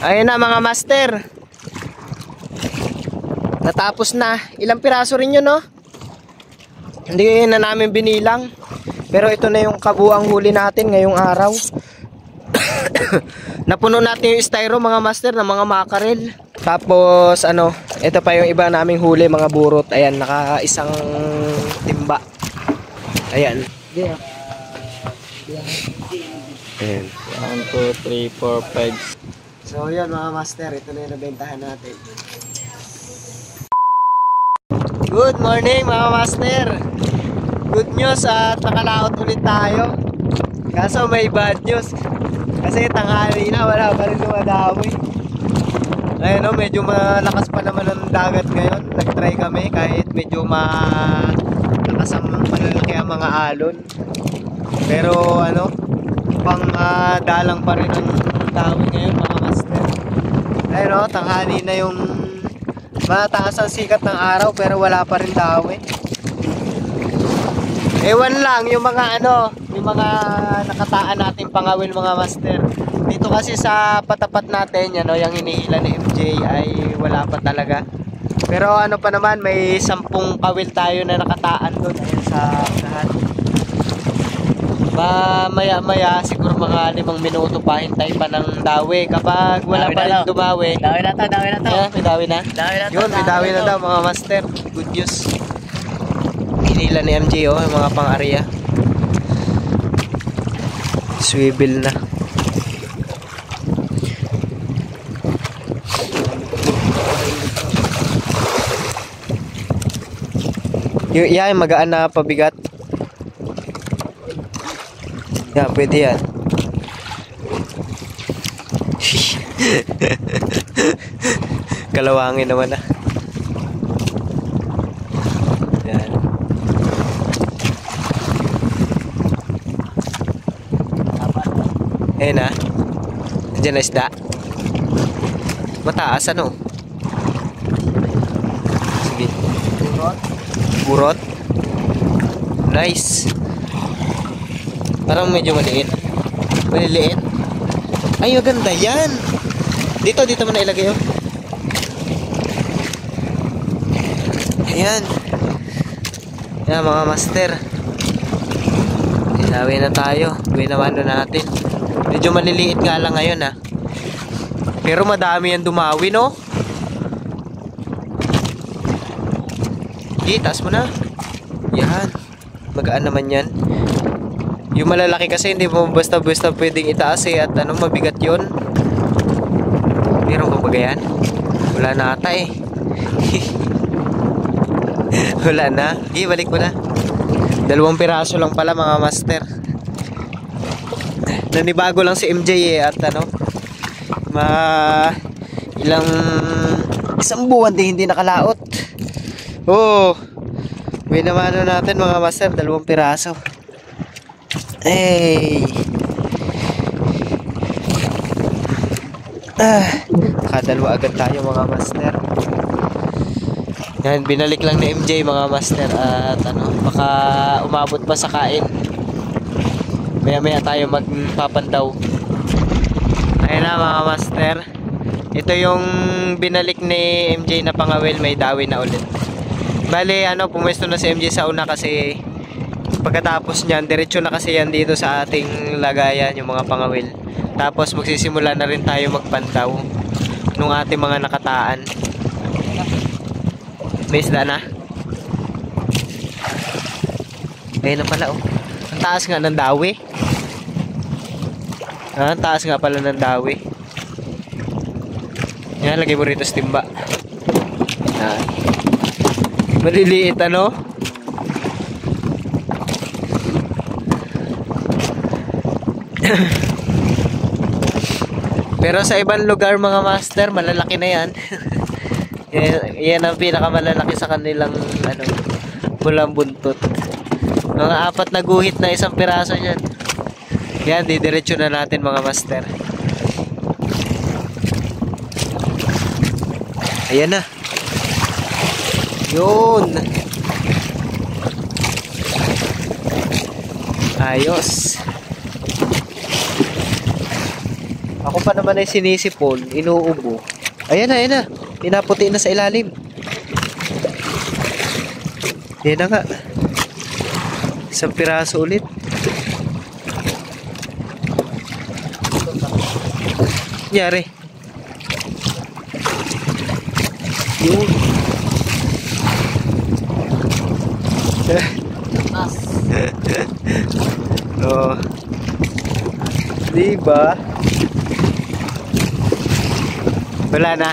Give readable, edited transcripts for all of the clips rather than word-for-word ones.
Ayun na mga master. Natapos na. Ilang piraso rin yun, no? Hindi na namin binilang. Pero ito na yung kabuang huli natin ngayong araw. Napuno natin yung styro mga master ng mga makarel. Tapos ano, ito pa yung iba naming huli mga burot. Ayan, naka-isang timba. Ayan. Ayan. 1, 2, 3, 4, 5. So yun mga master, ito na yung nabentahan natin. Good morning mga master. Good news at nakalaot ulit tayo. Kaso may bad news. Kasi tanghali na, wala pa rin dumadawi. Ayun o, medyo malakas pa naman ang dagat ngayon. Nag-try kami kahit medyo malakas ang malalaki ang mga alon. Pero ano, pang dalang pa rin ang dawi ngayon mga master. Ayun o, tanghali na yung mataas ang sikat ng araw pero wala pa rin dawi. Ewan lang yung mga ano, yung mga nakataan natin pangawil mga master. Dito kasi sa patapat natin, yan o, yung hinihila ni MJ ay wala pa talaga. Pero ano pa naman, may 10 kawil tayo na nakataan doon. Ayun sa unahan. Maya maya siguro mga 5 minuto pa hintay pa ng dawi. Kapag wala pa rin dumawi. Dawi na to. Yeah, may dawi na. Yun, may dawi na daw mga master. Good news. Hinila ni MJ oh, yung mga pang-area. Swivel na. Yung magaan na pabigat. Yan, pwede yan. Kalawangin naman na. Yan. Ayun na. Nandiyan na isda. Mataas ano? Sige. Burot. Nice. Parang medyo maliit. Maliliit. Ay, maganda yan. Dito mo na ilagay oh. Ayan. Ayan mga master. Ilawi na tayo. Gawin na natin. Medyo maliliit nga lang ngayon ha. Pero madami yan dumawi no. Taas mo na. Yan. Magaan naman yan. Yung malalaki kasi hindi mo basta-basta pwedeng itaas eh. At ano, mabigat yun. Meron ba yan? Wala na ata eh. Wala na. Balik mo na. 2 piraso lang pala mga master. Nanibago lang si MJ eh. At ano, isang buwan din hindi nakalaot. Oh, binamano natin mga master, 2 piraso. Hey. Kadalawa agad tayo mga master. Yan, binalik lang ni MJ mga master. At ano, baka umabot pa sa kain. Maya tayo magpapandaw. Ayun na mga master. Ito yung binalik ni MJ na pangawil, may dawi na ulit. Bali ano, pumwesto na si MJ sa una kasi pagkatapos niyan, diretso na kasi yan dito sa ating lagayan, yung mga pangawil. Tapos magsisimula na rin tayo magpandaw nung ating mga nakataan. May isda na. Ayun na pala oh. Ang taas nga ng dawi. Ang taas nga pala ng dawi. Yan, lagay mo rito sa timba. Yan. Maliliit ano? Pero sa ibang lugar mga master, malalaki na yan. Yan ang pinakamalalaki sa kanilang ano, bulang buntot. Mga 4 na guhit na 1 piraso yan. Yan, didiretso na natin mga master. Ayan na. Yun. Ayos. Ako pa naman ay sinisipon, inuubo. Ayan na, ayan na. Pinaputi na sa ilalim. Yan na nga. Isang piraso ulit. Nangyari. Yun. Oh. Diba? Wala na.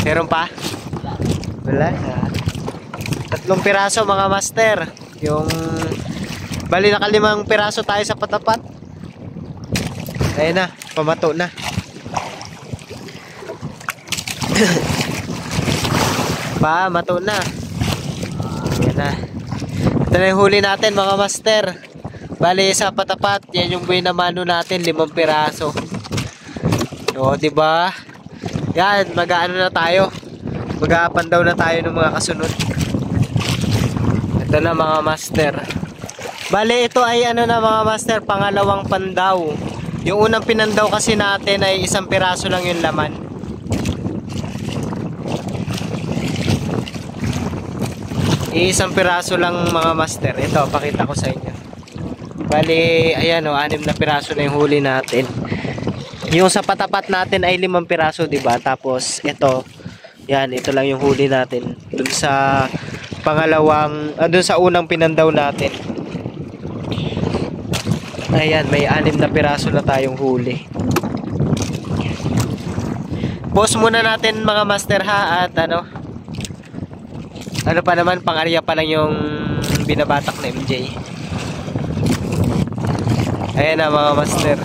Meron pa? Wala na. 3 piraso mga master. Yung bali naka 5 piraso tayo sa patapat. Ayun na, pamato na. Pamato na. Ayan na. Ito na yung huli natin mga master. Bali sa patapat, yan yung buhay na mano natin, 5 piraso. O, diba? Yan, mag-aano na tayo. Mag-aapan daw na tayo ng mga kasunod. Ito na mga master. Bali, ito ay ano na mga master, pangalawang pandaw. Yung unang pinandaw kasi natin ay 1 piraso lang yung laman. Isang piraso lang mga master. Ito, pakita ko sa inyo. Bali, ayan o, 6 na piraso na yung huli natin. Yung sa patapat natin ay 5 piraso, diba? Tapos, ito, yan, ito lang yung huli natin. Dun sa pangalawang, dun sa unang pinandaw natin. Ayan, may 6 na piraso na tayong huli. Pause muna natin mga master ha, at ano pa naman, pang-arya pa lang yung binabatak na MJ. Ayan na mga master.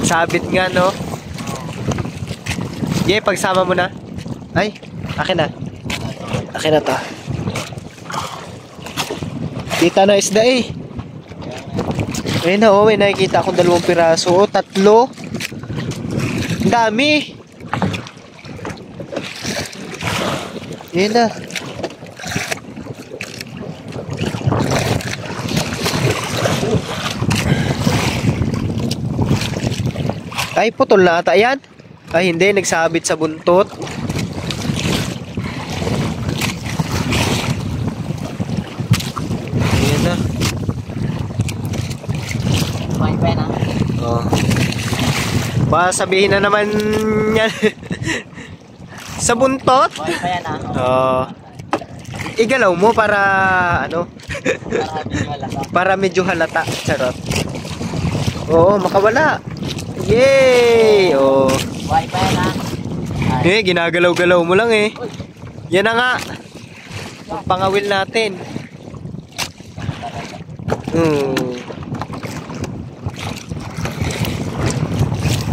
Sabit nga no. Yay, pagsama mo na. Ay, akin na. Akin na to. Kita na isda eh. Ayun na oh, may nakikita akong 2 piraso. Oh, 3. Ang dami. Ayun na. Ay, putol na ata yan. Ay, hindi. Nagsabit sa buntot. Ayan na. Kumain pa yan ha? Oh. Baka sabihin na naman yan. Sa buntot? Kumain pa yan ha? Oh. Igalaw mo para ano? Para medyo halata. Charot. Oo, makawala. Yay! Oh. Kumain pa yan ha? Eh, ginagalaw-galaw mo lang eh. Yan na nga. Ang pangawil natin.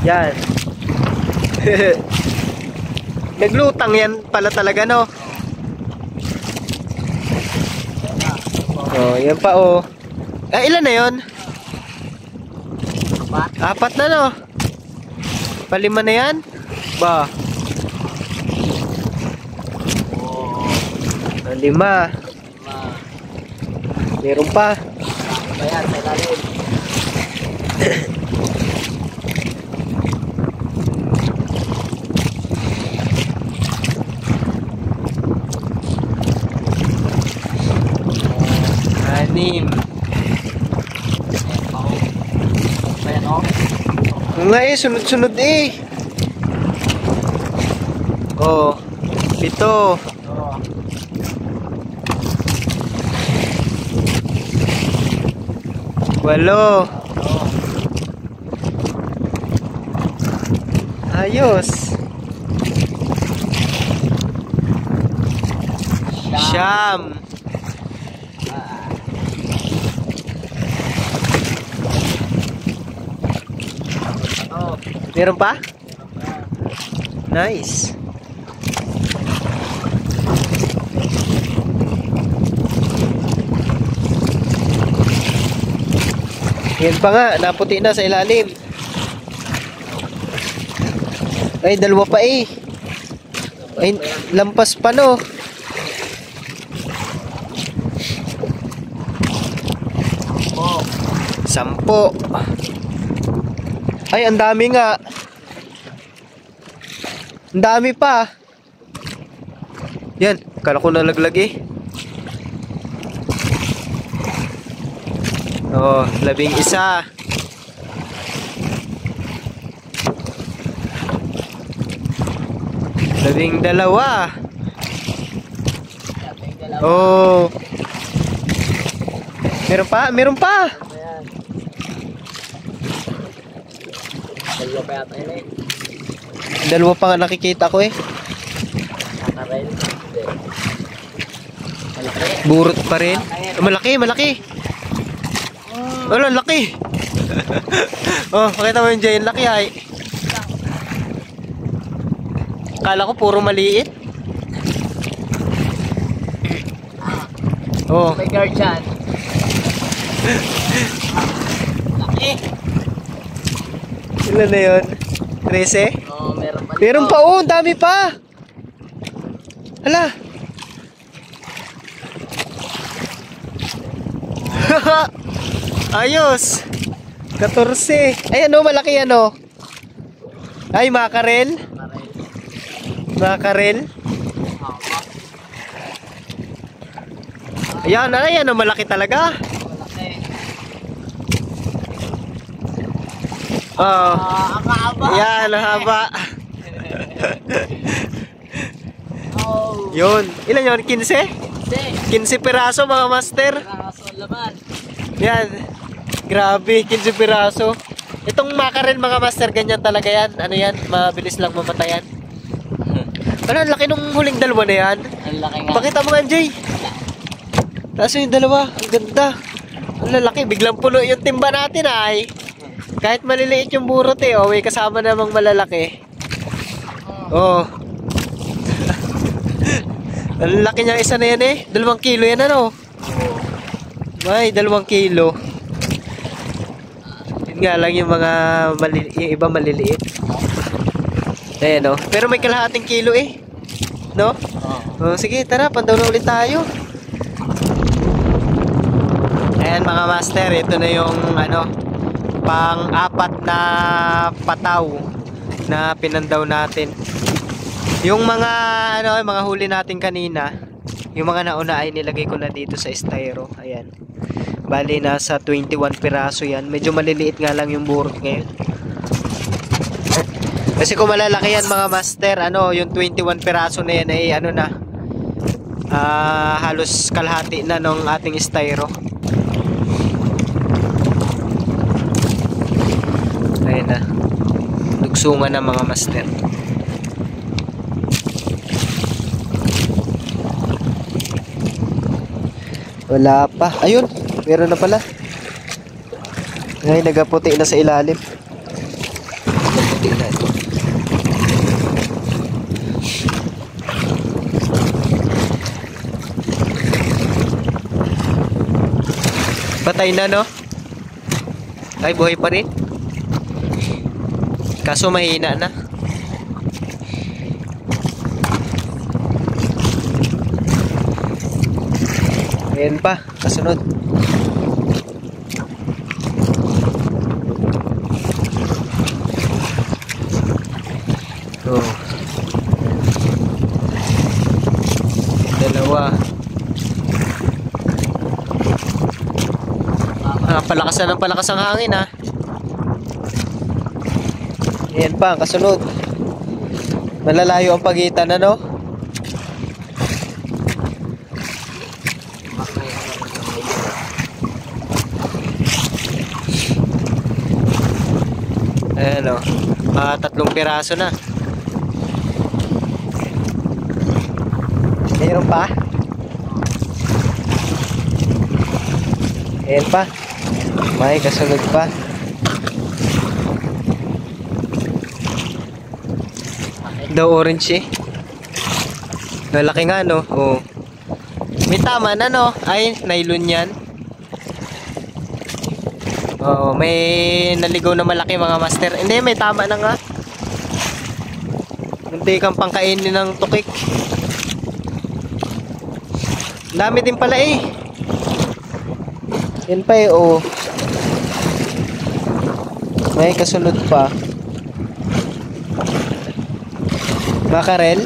Yan. Naglutang yan pala talaga no. Oh, yan pa oh. Ilan na yon? 4 na no. 5 na yan? Ba? 5. Meron pa. Ayan, sa ilalim. Anim. Ayan o. Nga eh, sunod-sunod eh. Oh, 7. 8. Ayos. 9. Meron pa? Nice. Yan pa nga, naputi na sa ilalim. Ay, 2 pa eh. Ay, lampas pa no. 10. Ay, ang dami nga. Ang dami pa. Yan, kala ko nalaglag eh. Oh, 11. 12. Oh. Meron pa? Meron pa. Ayan. Dalawa pa yata yun eh. Dalawa pa nga nakikita ko eh. Nakarel. Hindi. Malaki. Burot pa rin. Malaki, malaki. Wala, laki. Oh, pakita mo yung giant laki ay. Kala ko puro maliit. Oh. May guard dyan. Laki. Ilan na yun? 13? Oo, meron pa. Meron pa, oh, ang dami pa. Hala. Ayos. 14. Ay, ano, malaki ano. Ay, makarel. Makarel. Ayan, ay, ano, malaki talaga. Malaki. Oo. Ang haba. Yan, ang haba. Oh. Yun. Ilan yun? 15? Hindi. 15 piraso mga master. Kaso laman. Yan. Grabe, 15 piraso. Itong makarel mga master, ganyan talaga yan. Ano yan? Mabilis lang mamatayan. Ano, ang laki nung huling dalawa na yan. Ang laki nga. Pakita mo nga, Jay. Kaso yung dalawa, ang ganda. Ang lalaki, biglang puno yung timba natin ay. Kahit maliliit yung burot eh, oh, may kasama namang malalaki. Oh. Ang laki niya isa na yan eh. 2 kilo yan ano. May 2 kilo. Yun nga lang yung mga yung iba maliliit. Ayan oh. Pero may kalahating kilo eh. No? Oh, sige, tara, pandaw na ulit tayo. Ayan mga master, ito na yung ano, pang-4 na pataw na pinandaw natin. Yung mga ano, mga huli natin kanina, yung mga nauna ay nilagay ko na dito sa styro. Ayan. Bali nasa 21 piraso yan. Medyo maliliit nga lang yung burot ngayon. Kasi kung malalaki yan mga master, ano, yung 21 piraso na yan ay ano na, halos kalahati na ng ating styro. Ayan na. Lugsungan na mga master. Wala pa. Ayun, meron na pala. Ay, nagaputi na sa ilalim. Nagaputi na ito. Patay na, no? Ay, buhay pa rin. Kaso mahina na. Ayan pa, kasunod. Oh. Dalawa. Palakasan ng palakas ang hangin ha. Ayan pa, kasunod. Malalayo ang pagitan, ano? Ayan o. 3 piraso na. Mayroon pa? Ayan pa. May kasunod pa. Daw orange eh. Malaki nga no. Oh. May tama na no. Ay, nylon yan. Oh, may naligaw na malaki mga master. Hindi, may tama na nga. Hindi kang pangkainin ng tukik. Dami din pala eh. Yan pa eh, oh. May kasunod pa. Makarel.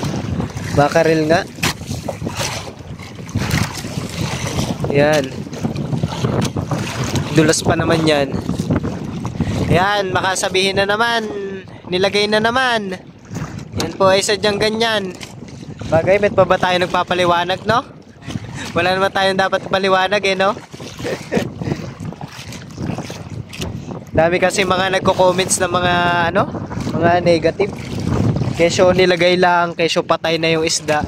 Makarel nga. Yan. Dulas pa naman yan. Yan, makasabihin na naman. Nilagay na naman. Yan po ay sadyang ganyan. Bagay, met pa ba tayo nagpapaliwanag, no? Wala naman tayong dapat paliwanag, eh, no? Dami kasi mga nagko-comments ng mga, ano? Mga negative. Kesyo nilagay lang, kesyo patay na yung isda.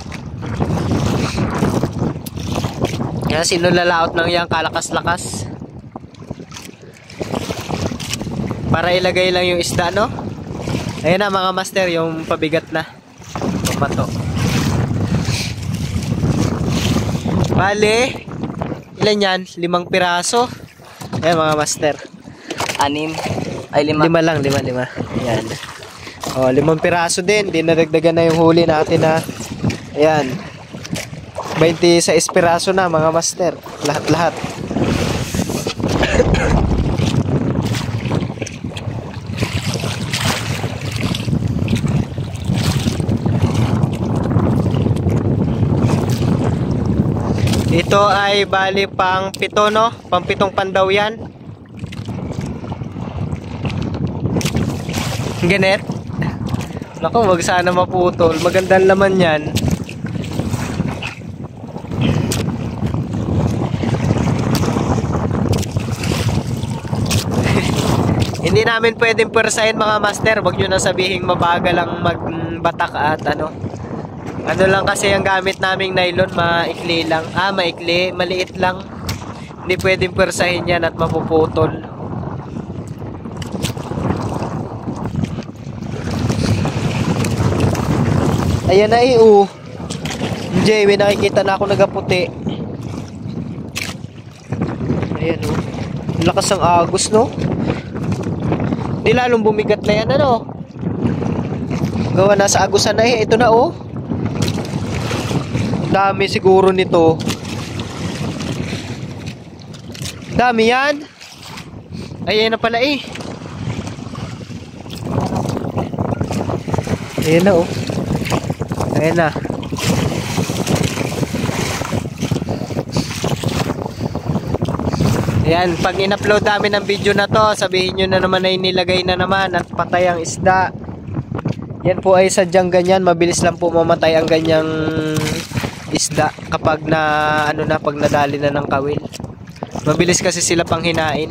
Yan, sinulalaot ng yang kalakas-lakas. Para ilagay lang yung isda, no? Ayan na mga master, yung pabigat na. Pamato. Bale, ilan yan? 5 piraso. Ayan mga master. 6 ay 5. 5 lang, 5. Ayan. O, 5 piraso din. Dinadagdagan na yung huli natin na. Ayan. 26 piraso na mga master. Lahat-lahat. Ito ay bali pang 7, no? Pang 7 pandaw yan. Ganet. Naku, wag sana maputol. Magandang laman yan. Hindi namin pwedeng pwersahin mga master. Wag nyo na sabihing mabagal ang magbatak at ano. Ano lang kasi ang gamit naming nylon, maikli lang. Maikli, maliit lang. Hindi pwedeng pwersahin yan at mapuputol. Ayan na Jay, may nakikita na ako nagaputi. Ayan lakas ang agos, no? Di lalong bumigat na yan, ano? Gawa na sa agusan na ito na dami siguro nito. Dami yan. Ayan na pala Ayan na Ayan na. Ayan, pag in-upload namin ng video na to, sabihin nyo na naman ay nilagay na naman at patay ang isda. Yan po ay sadyang ganyan. Mabilis lang po mamatay ang ganyang isda kapag pag nadali na ng kawil. Mabilis kasi sila pang hinain.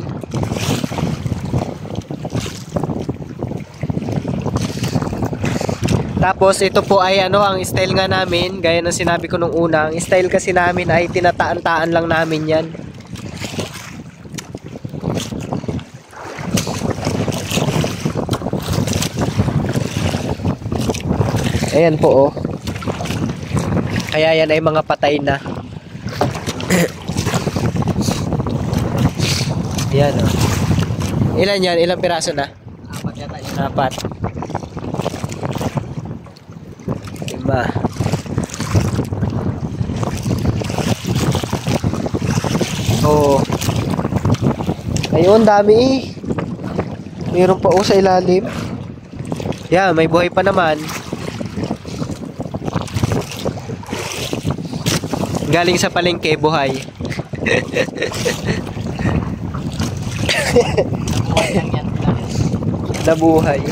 Tapos ito po ay ang style nga namin, gaya ng sinabi ko nung una, ang style kasi namin ay tinataan-taan lang namin yan. Ayan po Kaya yan ay mga patay na. Ayan Ilan yan? Ilang piraso na? 4 yata yun. 4. 5. Ayun, dami Mayroon pa sa ilalim. Yan, may buhay pa naman. Galing sa palengke, buhay. Nabuhay lang yan. Nabuhay.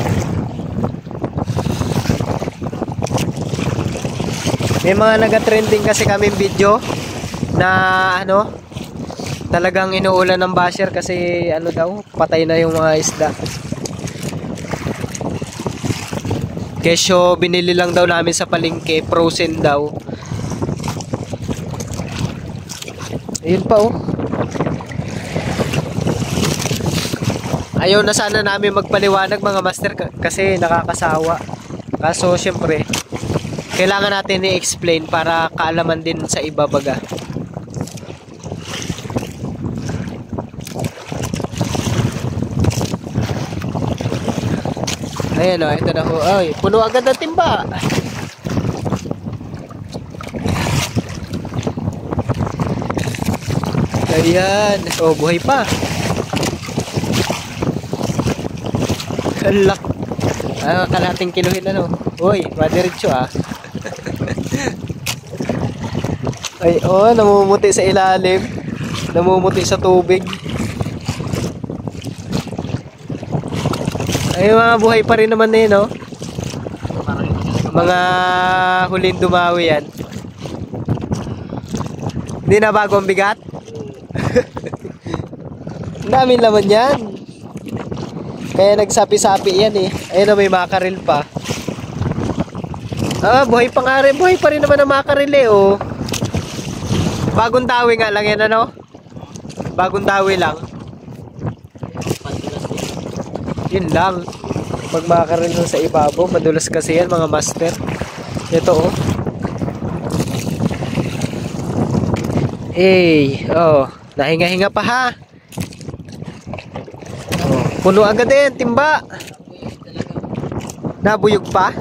May mga naga-trending kasi kaming video na talagang inuulan ng basher kasi daw, patay na yung mga isda. Kesyo binili lang daw namin sa palengke, frozen daw. Ayun pa Ayaw na sana namin magpaliwanag mga master kasi nakakasawa. Kaso syempre, kailangan natin i-explain para kaalaman din sa iba baga. Ayan ito na Ay, puno agad ang timba. Ayan. Buhay pa. Alak. Kalahating kiluhin ano. Uy, madiretso ah. Ay, oh, namumuti sa ilalim. Namumuti sa tubig. Ay, mga buhay pa rin naman eh, no? Mga huling dumawi yan. Hindi na bago ang bigat? Ang daming laman yan. Kaya nagsapi-sapi yan eh. Ayun na, may makaril pa. Buhay pa nga rin. Buhay pa rin naman ang makaril eh, oh. Bagong dawi nga lang yan, ano? Bagong dawi lang. Yun lang. Pag makaril nun sa ibabaw, madulas kasi yan, mga master. Ito, oh. Oh. Nahinga-hinga pa, ha? Oh, puno agad din, timba. Nabuyog pa.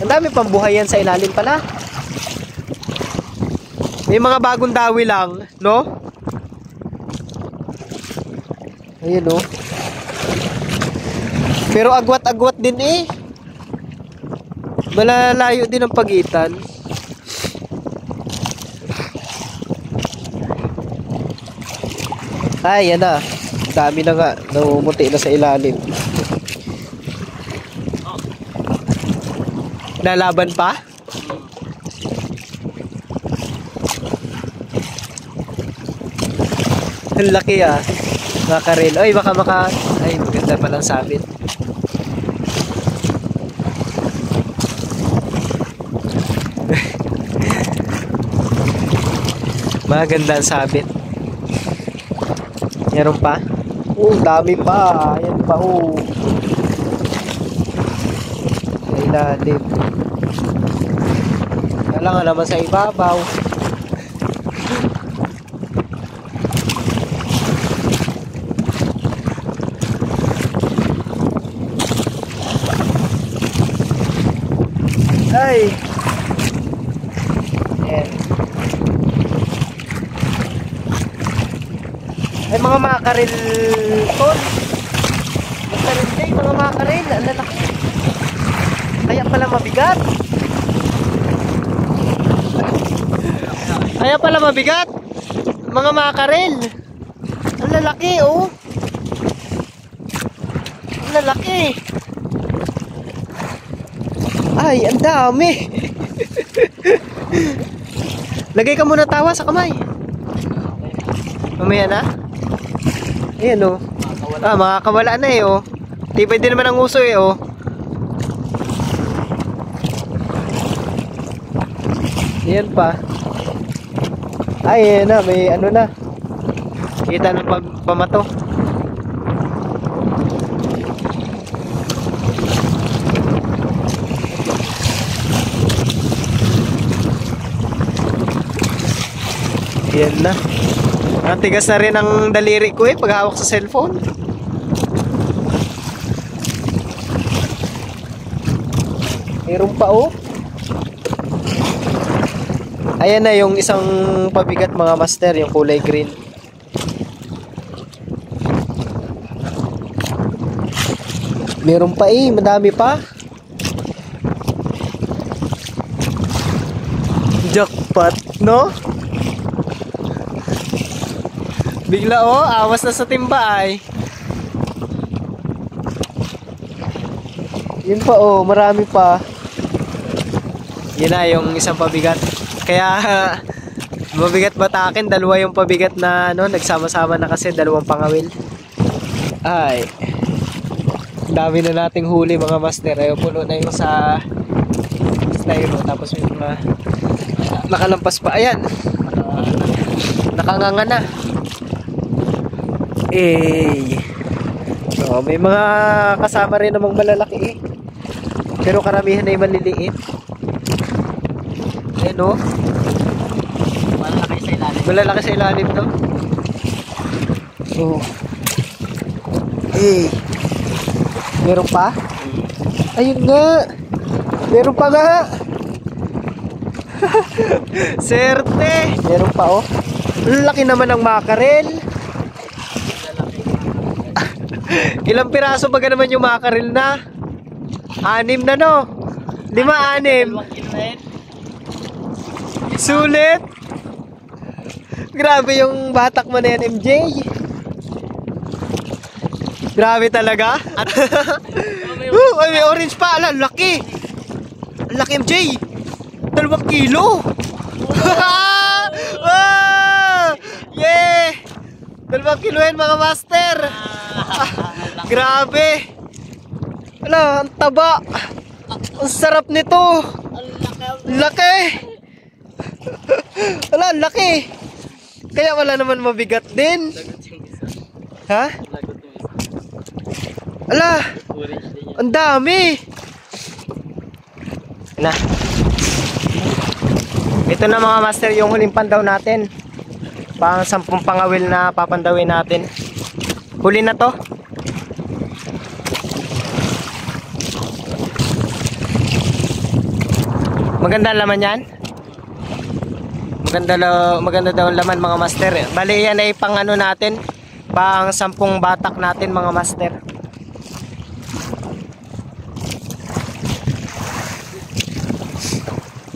Ang dami pang buhay yan sa ilalim pala. May mga bagong dawi lang, no? Ayun, no? Pero agwat-agwat din eh. Malalayo din ang pagitan. Ay, yan na. Dami na nga. Namumuti na sa ilalim. Lalaban pa? Ang laki ah. Makarel. Ay, baka ay, maganda palang sabit. Maganda ang sabit. Meron pa? Dami pa. Ayan pa, sa ilalim. Kailangan naman sa ibabaw. Ay! Ayan. Ay, mga makaril ton. Makaril day, mga makaril. Ang lalaki. Kaya pala mabigat. Kaya pala mabigat. Mga makaril. Ang lalaki, oh. Ang lalaki. Ay, ang dami. Lagay ka muna tawa sa kamay. Mamaya na. Ayan, oh. Makakawala na eh, oh. Tibay din naman ang uso eh, oh. Ayan pa. Ay, ayan na. May ano na. Kita ng pamato. Ayan na. Ang tigas na rin ang daliri ko eh pag hawak sa cellphone. Meron pa, oh. Ayan na yung isang pabigat, mga master, yung kulay green. Meron pa eh, madami pa. Jackpot, no? Bigla, oh, awas na sa timba ay. Yun pa, oh, marami pa. Yun na yung isang pabigat. Kaya mabigat batakin, dalawa yung pabigat na ano, nagsama-sama na kasi dalawang pangawil. Ay, dami na nating huli, mga master. Ayaw, puno na yung sa styro. Tapos may mga nakalampas pa. Ayan, nakanganga na. So, may mga kasama rin namang malalaki eh. Pero karamihan ay maliliit. Ayan, oh. Malalaki sa ilalim. Malalaki sa ilalim, no? Oh. Meron pa? Ayun nga. Meron pa nga. Serte. Meron pa, oh. Laki naman ng makarel. Ilang piraso ba naman yung makaril na? 6 na no? 5, 6. Sulit. Grabe yung batak mo na yan, MJ. Grabe talaga. Ay, may orange pa. Ala, laki. Laki, MJ. 2 kilo. Wow! Yeah! 2 kilo yan mga master. Grabe. Ala, ang taba. Ang sarap nito. Laki. Ala, laki. Kaya wala naman mabigat din. Ha? Ala, ang dami. Na. Ito na mga master yung huling pandaw natin. Pang 10 pangawil na papandawin natin. Huli na to. Maganda ang laman yan. Maganda daw ang laman mga master. Bali yan ay pang ano natin, pang 10 batak natin mga master.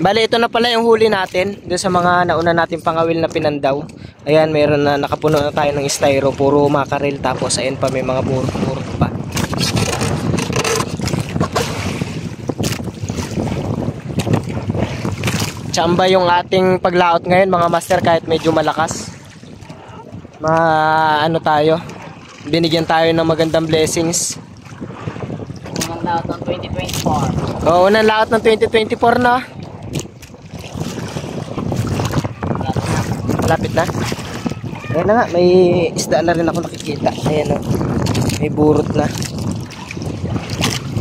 Bali ito na pala yung huli natin doon sa mga nauna natin pangawil na pinandaw. Ayan, mayroon na nakapuno na tayo ng styro, puro makarel, tapos ayan pa may mga burot pa. Tsamba yung ating paglaot ngayon mga master, kahit medyo malakas. Ano tayo, binigyan tayo ng magandang blessings. Unang laot ng 2024. Oo, unang laot ng 2024 na. Malapit na. Ayan na nga, may isda na rin ako nakikita. Ayan o, may burot na.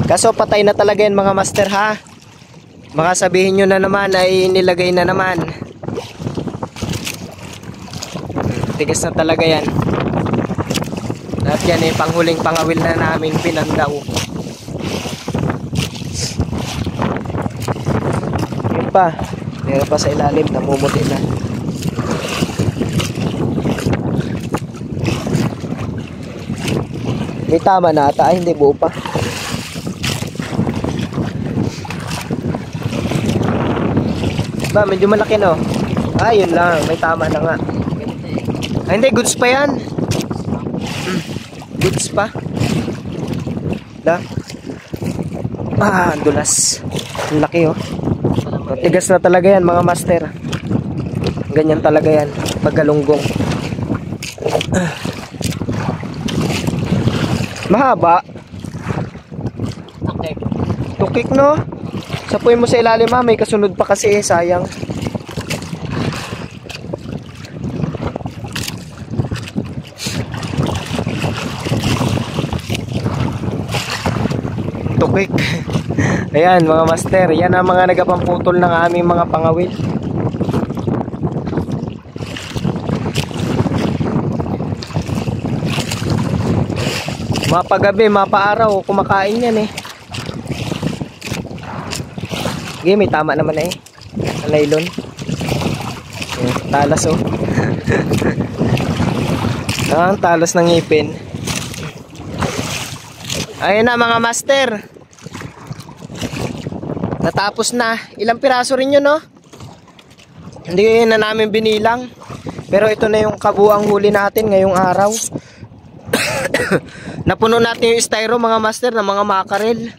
Kaso patay na talaga yan mga master ha. Baka sabihin nyo na naman ay nilagay na naman. Tigas na talaga yan. At yan ay panghuling pangawil na namin pinandaw. Yun pa, meron pa sa ilalim, namumuti na. May tama na ata, ay hindi, buo pa. Ba, medyo malaki no. Ah, yun lang, may tama na nga. Ay hindi, goods pa yan. Goods pa. Da. Ah, dulas. Ang laki oh. Tigas na talaga yan mga master. Ganyan talaga yan paggalunggong. Mahaba. Tukik no. Sapuin mo sa ilalim ha, may kasunod pa kasi sayang. Tukik. Ayan mga master, yan ang mga nagapamputol ng aming mga pangawil. Mapagabi, mapaaraw, kumakain yan eh. Okay, may tama naman eh. Ang nylon. Ayan, talas oh. Ang talas ng ngipin. Ayun na mga master. Natapos na. Ilang piraso rin yun no? Hindi na namin binilang. Pero ito na yung kabuang huli natin ngayong araw. Napuno natin yung styro mga master ng mga makarel.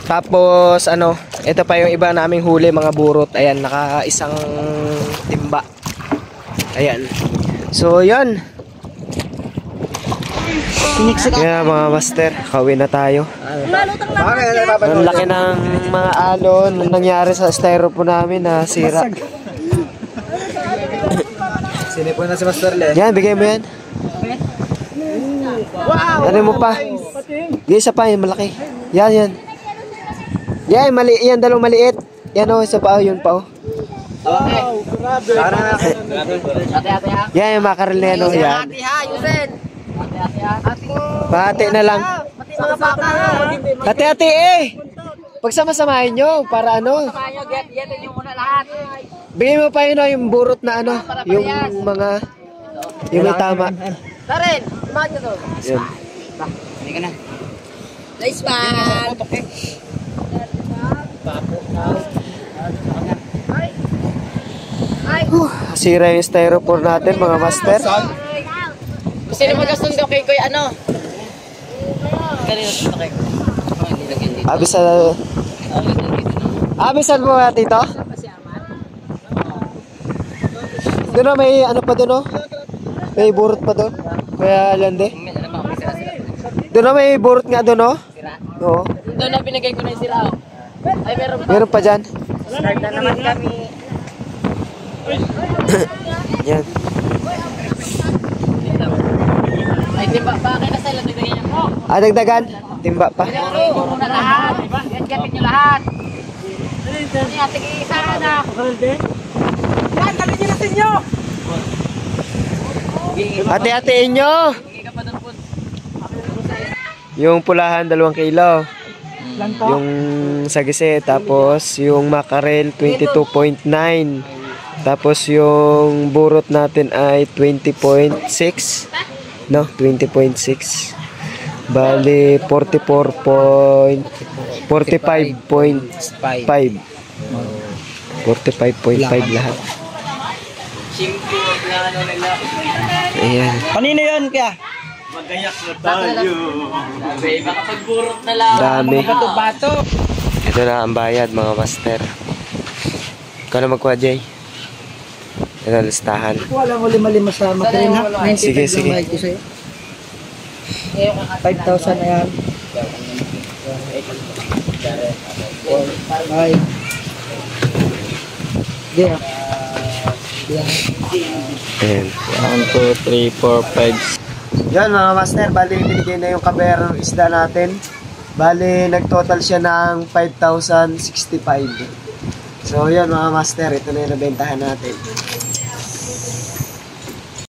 Tapos ano, ito pa yung iba naming huli mga burot. Ayan, naka isang timba. Ayan. So yan. Kaya mga master, kawin na tayo. Ang laki ng mga alon nangyari sa styro po namin na sira. Sinipon na si Master Le. Yan, bigay mo yan. Ano mo pa? Isa pa yung malaki. Yan, yan. Yan, mali, yan, dalawang maliit. Yan o, isa pa o, yun pa o. Wow, grabe. Ate-ate ha. Yan, yung makaril na yan o, yan. Ate ha, Yusen. Ate-ate ha. Pati na lang. Pati mga baka ha. Hati-hati eh. Pagsama-samahin nyo, para ano. Samahan nyo, get yung muna lahat. Bigay mo pa yun o, yung burot na ano. Yung mga, yung may tama. Karen, samahan nyo to. Yun. Hindi ka na. Nice man! Sira yung styrofoam natin mga master. Sino mag-gastong daw kay Kuya ano? Kanina ito kay Abisan mo nga tito? Doon na may ano pa doon, oh. May burot pa doon. Kaya lande. Doon na may burot nga doon, oh. Oo. Doon na binigay ko na yung sira. Ay, Meron pa dyan. Start na naman kami. Yan. Ay, di ba? Bakit na sila dagdagan niya po? Dagdagan. Timba pa. Puro na lahat. Yan nyo lahat. Yan, tig-isa na. Yan, kami nyo na sa inyo. Hati-hatiin nyo. Hindi ka pa doon po. Yung pulahan 2 kilo. Yung sagise. Tapos yung makarel 22.9. Tapos yung burot natin ay 20.6. No, 20.6. Bali 45.5 lahat. Ayan. Kanino yun kaya? Magayak na tayo. Makapagburot na lang. Dami. Bato-bato. Ito na ang bayad mga master. Ikaw na magkuha, Jay. Ito listahan. Walang lima-lima sa makarin ha. 95 Sige, lang sige. mahal ko sa'yo. 5,000 na yan. Bye. Yeah. Ayan. 1, 2, 3, 4, 5. Yan mga master, bali binigay na yung kaber ng isda natin. Bali nagtotal siya ng 5,065. So yan mga master, ito na yung nabentahan natin.